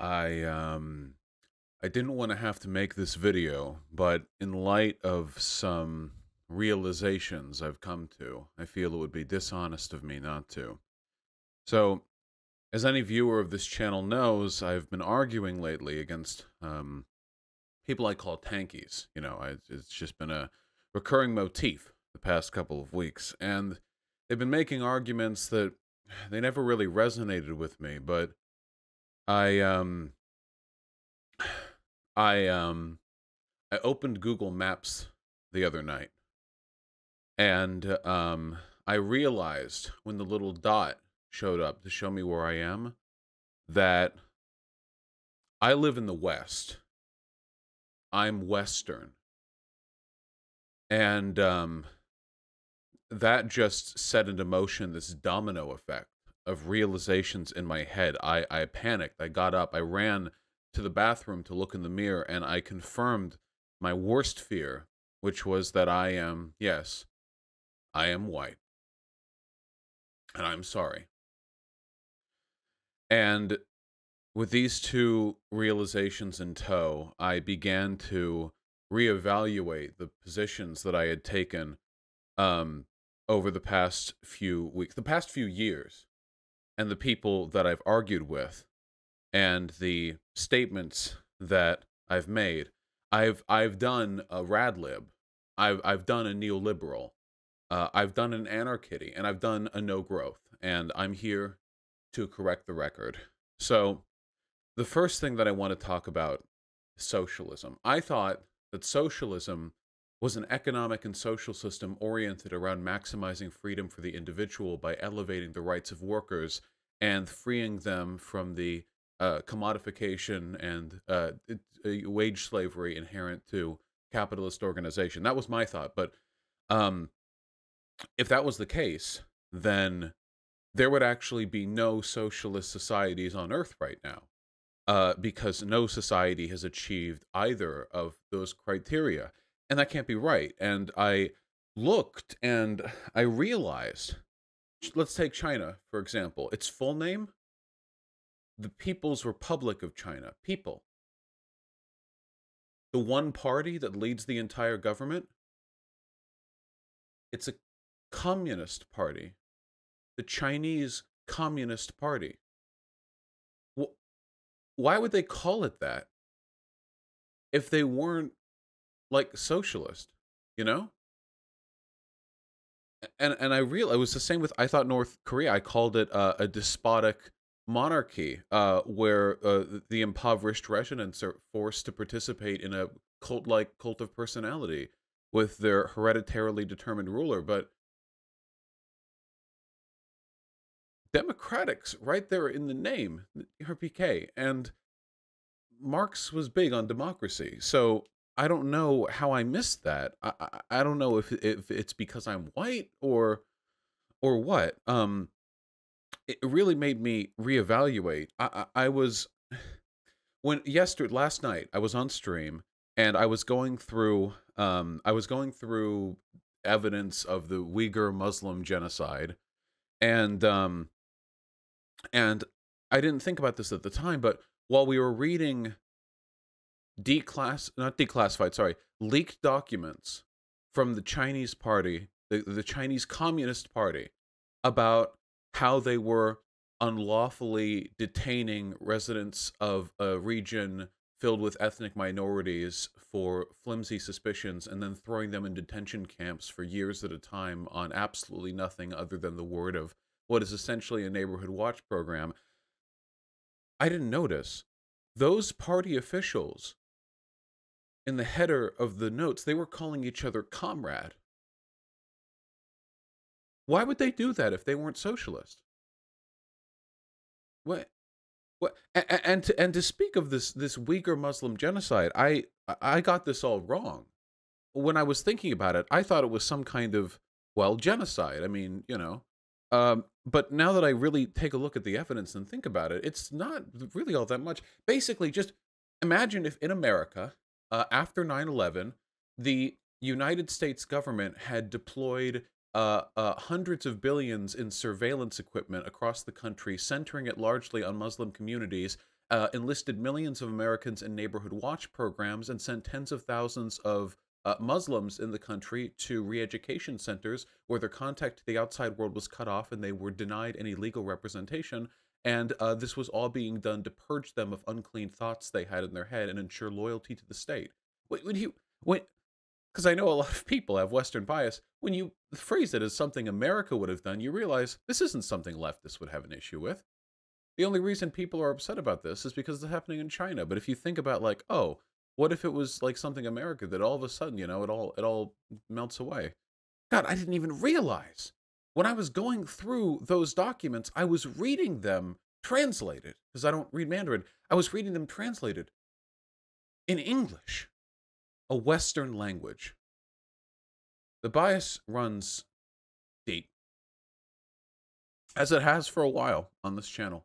I um I didn't want to have to make this video, but in light of some realizations I've come to, I feel it would be dishonest of me not to. So, as any viewer of this channel knows, I've been arguing lately against people I call tankies. It's just been a recurring motif the past couple of weeks, and they've been making arguments that they never really resonated with me, but I um I I opened Google Maps the other night, and I realized when the little dot showed up to show me where I am that I live in the West. I'm Western, and that just set into motion this domino effect of realizations in my head. I panicked. I got up. I ran to the bathroom to look in the mirror, and I confirmed my worst fear, which was that yes, I am white, and I'm sorry. And with these two realizations in tow, I began to reevaluate the positions that I had taken um, over the past few weeks, the past few years, and the people that I've argued with, and the statements that I've made. I've done a radlib, I've done a neoliberal, I've done an anarchitty, and I've done a no growth, and I'm here to correct the record. So the first thing that I want to talk about is socialism. I thought that socialism was an economic and social system oriented around maximizing freedom for the individual by elevating the rights of workers and freeing them from the commodification and wage slavery inherent to capitalist organization. That was my thought. But um, if that was the case, then there would actually be no socialist societies on Earth right now, because no society has achieved either of those criteria. And that can't be right. And I looked and I realized, let's take China, for example. Its full name, the People's Republic of China. People. The one party that leads the entire government, it's a communist party. The Chinese Communist Party. Why would they call it that if they weren't like socialist, you know? And I realized it was the same with, I thought, North Korea. I called it a despotic monarchy, where the impoverished residents are forced to participate in a cult-like cult of personality with their hereditarily determined ruler. But democratics, right there in the name, RPK, and Marx was big on democracy. So I don't know how I missed that. I don't know if it's because I'm white or what. It really made me reevaluate. I was last night I was on stream, and I was going through evidence of the Uyghur Muslim genocide, and and I didn't think about this at the time, but while we were reading not declassified, sorry, leaked documents from the Chinese party, the Chinese Communist Party, about how they were unlawfully detaining residents of a region filled with ethnic minorities for flimsy suspicions and then throwing them in detention camps for years at a time on absolutely nothing other than the word of what is essentially a neighborhood watch program. I didn't notice those party officials in the header of the notes, they were calling each other comrade. Why would they do that if they weren't socialist? What? What? And to speak of this Uyghur Muslim genocide, I got this all wrong. When I was thinking about it, I thought it was some kind of, well, genocide. I mean, but now that I really take a look at the evidence and think about it, it's not really all that much. Basically, just imagine if in America, after 9/11, the United States government had deployed hundreds of billions in surveillance equipment across the country, centering it largely on Muslim communities, enlisted millions of Americans in neighborhood watch programs, and sent tens of thousands of Muslims in the country to re education centers where their contact to the outside world was cut off and they were denied any legal representation. And this was all being done to purge them of unclean thoughts they had in their head and ensure loyalty to the state. When you, when, because I know a lot of people have Western bias, when you phrase it as something America would have done, you realize this isn't something leftists would have an issue with. The only reason people are upset about this is because it's happening in China. But if you think about like, oh, what if it was like something America that all of a sudden, it all melts away. God, I didn't even realize when I was going through those documents, I was reading them translated because I don't read Mandarin. I was reading them translated in English, a Western language. The bias runs deep, as it has for a while on this channel.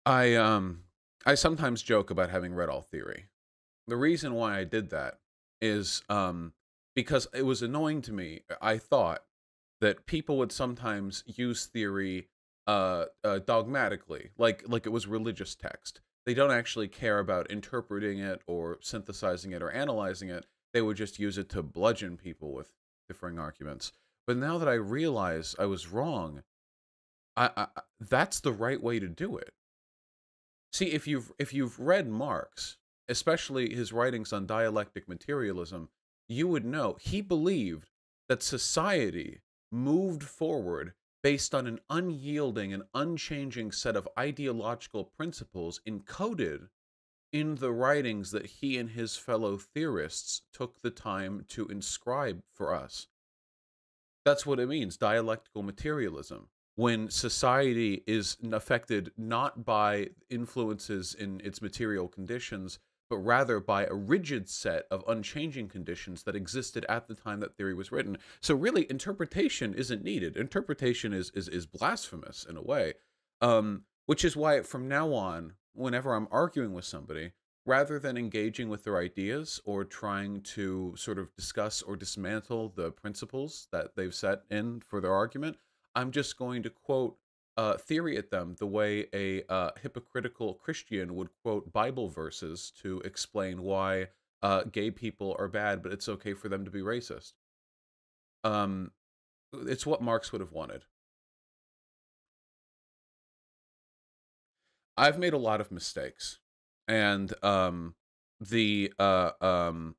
I sometimes joke about having read all theory. The reason why I did that is because it was annoying to me. I thought that people would sometimes use theory dogmatically, like it was religious text. They don't actually care about interpreting it or synthesizing it or analyzing it. They would just use it to bludgeon people with differing arguments. But now that I realize I was wrong, that's the right way to do it. See, if you've read Marx, especially his writings on dialectic materialism, you would know he believed that society moved forward based on an unyielding and unchanging set of ideological principles encoded in the writings that he and his fellow theorists took the time to inscribe for us. That's what it means, dialectical materialism. When society is affected not by influences in its material conditions, but rather by a rigid set of unchanging conditions that existed at the time that theory was written. So really, interpretation isn't needed. Interpretation is blasphemous in a way, which is why from now on, whenever I'm arguing with somebody, rather than engaging with their ideas or trying to sort of discuss or dismantle the principles that they've set in for their argument, I'm just going to quote theory at them the way a hypocritical Christian would quote Bible verses to explain why gay people are bad, but it's okay for them to be racist. Um, it's what Marx would have wanted. I've made a lot of mistakes, and the uh, um,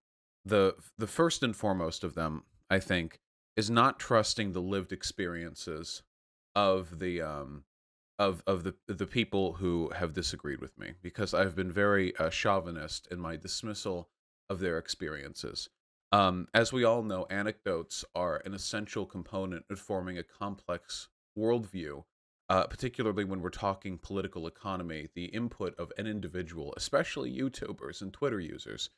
the first and foremost of them, I think, is not trusting the lived experiences of the people who have disagreed with me, because I've been very chauvinist in my dismissal of their experiences. As we all know, anecdotes are an essential component of forming a complex worldview, particularly when we're talking political economy. The input of an individual, especially YouTubers and Twitter users,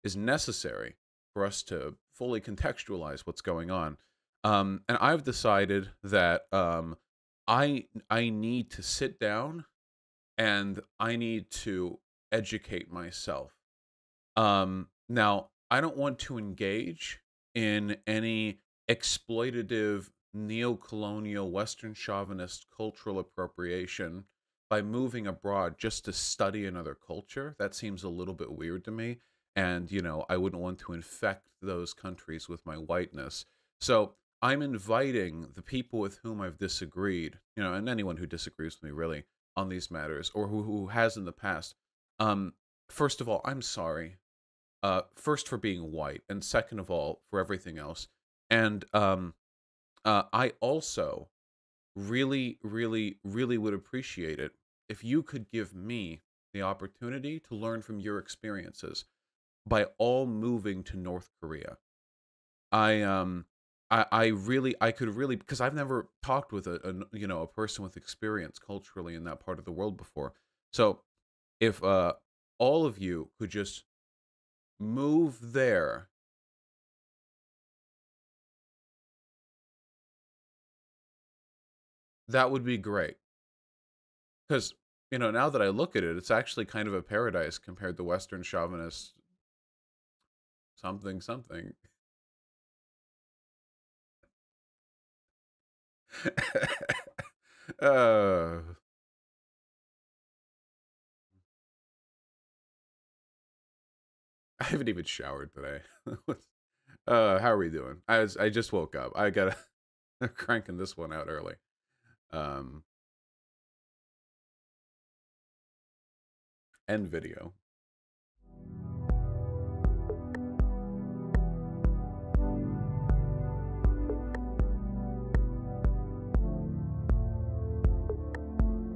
is necessary for us to fully contextualize what's going on. And I've decided that I need to sit down and I need to educate myself. Now, I don't want to engage in any exploitative neo-colonial Western chauvinist cultural appropriation by moving abroad just to study another culture. That seems a little bit weird to me. And, I wouldn't want to infect those countries with my whiteness. So I'm inviting the people with whom I've disagreed, and anyone who disagrees with me really on these matters, or who has in the past. Um, First of all, I'm sorry. First for being white, and second of all for everything else. And I also really, really, really would appreciate it if you could give me the opportunity to learn from your experiences by all moving to North Korea. I I could really, because I've never talked with a person with experience culturally in that part of the world before. So if all of you could just move there, that would be great. Because now that I look at it, it's actually kind of a paradise compared to Western chauvinist something something. uh, haven't even showered today. How are we doing? I just woke up. I gotta cranking this one out early. End video.